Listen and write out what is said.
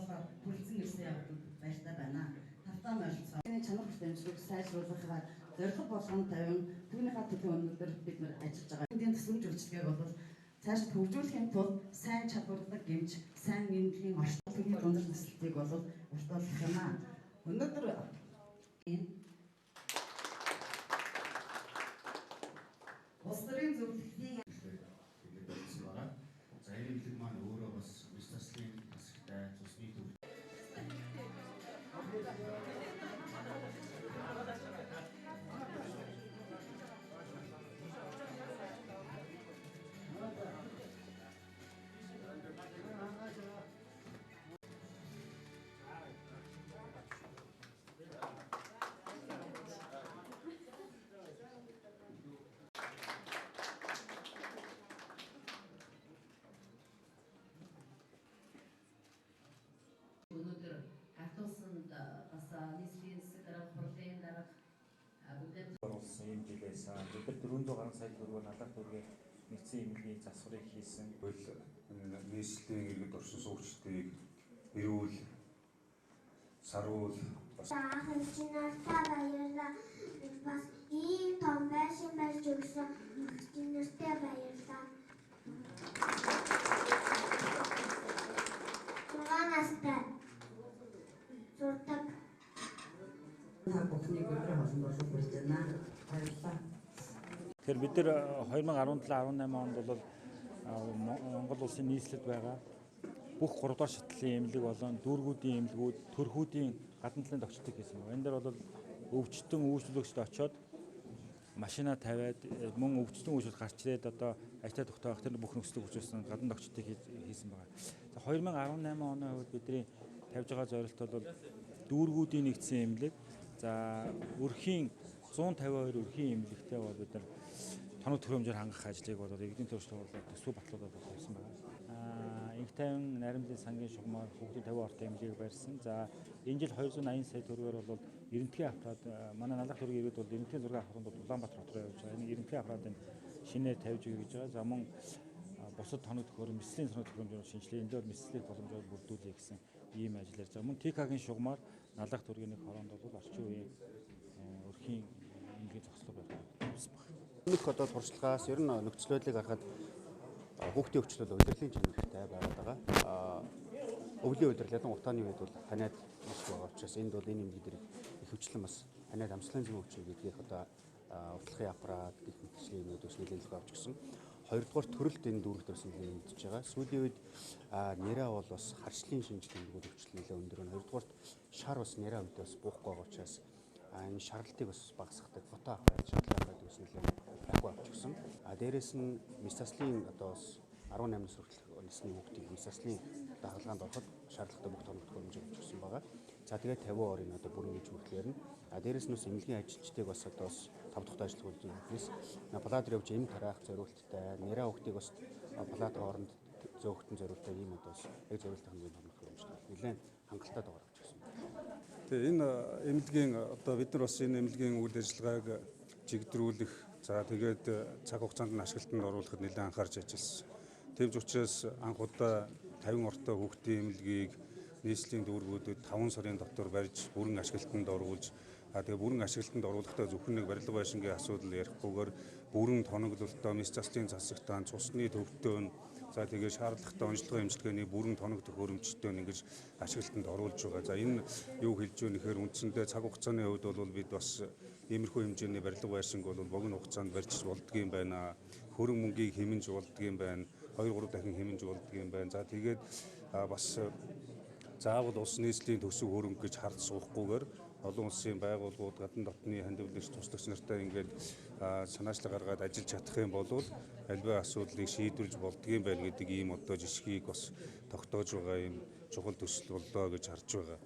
болохоор хүрэлцэн ирсэн явдлууд баяртай байна. Тавтаа морилцоо. Чанар хүчтэй эмчилгээг сайжруулахаар зорилго болгон тавин түүнийхээ төлөө өнөөдөр бид нар ажиллаж байгаа. Эндийн төсвөж үйлчлэгийг бол цаашид хөгжүүлэхийн тулд сайн чадвартай гэмж, сайн эмнэлгийн орчуулгын дундаж нислэлтийг бол уртуулах юм аа. Өнөөдөр улс төрийн зөвлөлийн тэгээд болсон байна. За энэ имлэг маань өөрөө бас үс таслын тасагтай цусны төв. Өнөөдөр хатуусанд бас нийслэлийн засаг дарга хурлын дарга бүгд оруулсан юм жилээс бид нар 400 гаруй сая төгрөгөөр налах төгрөгийн нэгдсэн эмнэлгийн засварыг хийсэн. Нийслэлийн иргэд орсон суугчдыг эрүүл, саруул бас хэмжинартаа баярлаа. Бас ийм том байшин барьж өгсөн хэмжинартай баярлаа. 6 настай сурдаг. та бүхнийг өдрөө олон болох гэж байна. Баярлалаа. Тэгэхээр бид нар 2017-18 онд бол Монгол улсын нийслэлд байгаа бүх 3 дахь шатлалын эмнэлэг болон дүүргүүдийн эмнэлгүүд, төрхүүдийн гадна талын тохиолдлыг хийсэн байна. Энэ дээр бол өвчтөн үйлчлүүлэгчд очоод машина тавиад мөн өвчтөн үйлчлэл гарч ирээд одоо ажлаа тогтоох тэр бүх нөхцөлийг хүчилсэн гадна тохиолдлыг хийсэн байна. За 2018 оны хувьд бидний тавьж байгаа зорилт бол дүүргүүдийн нэгдсэн эмнэлэг, за өрхийн 152 өрхийн эмнэлэгтэй бол бид нар тоног төхөөрөмжөөр хангах ажлыг бол иргэдийн төрөлхтөн төсөв батлуулаад тавьсан байна. Инх тайван наримлын сангийн шугамар хүүхдийн 50 ортой эмнэлгийг барьсан. За энэ жил 280 сая төгрөгөөр бол эрдэнэтгийн аппарат манай налах төргийн иргэд бол эрдэнэтгийн зургийн авралт Улаанбаатар хот руу явж байгаа. Энэ эрдэнэтгийн аппаратыг шинээр тавьж өгье гэж байгаа. За мөн бусад тоног төхөөрөмж, мэслийн тоног төхөөрөмжөөр шинжилгээ, энэ дээр мэслийг боломжоор бүрдүүлье гэсэн ийм ажил ярьж байгаа. Мөн ТК-гийн шугамар налах төргийн нэг хороонд бол орчин үеийн өрхийн эмнэлгийн зохицлоо барьсан байна. Өнөх одоо туршлагаас ер нь нөхцөл байдлыг харахад хүүхдийн өвчлөл удирдлагын чанартай байгаад байгаа. Өвлийн удирдлын утааны үед бол ханиад маш байгаа учраас энд бол энэ эмнэлэг их хвчлэн бас ханиад амслын зөв өвчин гэдгийг одоо уртлагын аппарат гэх мэтчлийн юмнуудаас нэлээд авч гисэн. Хоёрдугаар төрөлд энэ дүүрэг төрсөн нэмэгдэж байгаа. Сүүлийн үед нэраа бол бас харшлын шинжилгээ өвчлөл нэлээд өндөр байна. Хоёрдугаар шар бас нэраа үед бас буухгүй байгаа учраас энэ шарлалтыг бас багасгадаг фото аппарат шатлаад байсан нэлээд агуу авч гисэн. Дээрээс нь мистаслын одоо бас 18 нас хүртэлх насны хүүхдийг мистаслын дагалгаанд ороход шаардлагатай бүх тоног төхөөрөмж авч гисэн байгаа. За тэгээд 50 орын одоо бүрэн гэж хүртэлээр нь дээрээс нь эмнэлгийн ажилчдыг бас одоо 5 дахь ажиллах үйлдвэрлэлээс палат руу явж эм тараах зориулттай нэраа хүүхдийг бас палат хооронд зөөхтөн зориулттай ийм одоо яг зориултын хамгийн томрох хэмжээ нэлээд хангалттай доор авч гисэн. Тэгээ энэ эмнэлгийн одоо бид нар бас энэ эмнэлгийн үйл ажиллагааг чигдрүүлэх за тэгээд цаг хугацаанд нь ашиглалтанд оруулахад нэлээд анхаарч ажилласан. Тэвж учраас анх удаа 50 ортой хүүхдийн эмнэлгийг нийслэлийн дүүргүүдэд 5 сарын дотор барьж бүрэн ашиглалтанд оруулж тэгээ бүрэн ашиглалтанд оруулахдаа зөвхөн нэг барилга байшингийн асуудал ярихгүйгээр бүрэн тоноглолтоо мис цастын засагтаан цусны төвтөөн за тэгээ шаардлагатай онцлогын эмчилгээний бүрэн тоног төхөөрөмжтэй ингэж ашиглалтанд оруулж байгаа. За энэ юу хэлж өгнө гэхээр үндсэндээ цаг хугацааны хувьд бол бид бас иймэрхүү хэмжээний барилга байшинг бол богино хугацаанд барьж болдгийм байна. Хөрөнгө мөнгийг хэмнэж болдгийм байна. 2-3 дахин хэмнэж болдгийм байна. За тэгээд бас заавал улс нийслэлийн төсөв хөрөнгө гэж харж суухгүйгээр олон улсын байгууллагууд гадна дотны хандивлагч туслагч нартай ингээд санаачлал гаргаад ажиллаж чадах юм бол альва асуудлыг шийдвэрлэж болдгийм байна гэдэг ийм одоо жишгийг бас тогтоож байгаа юм чухал төсөл боллоо гэж харж байгаа.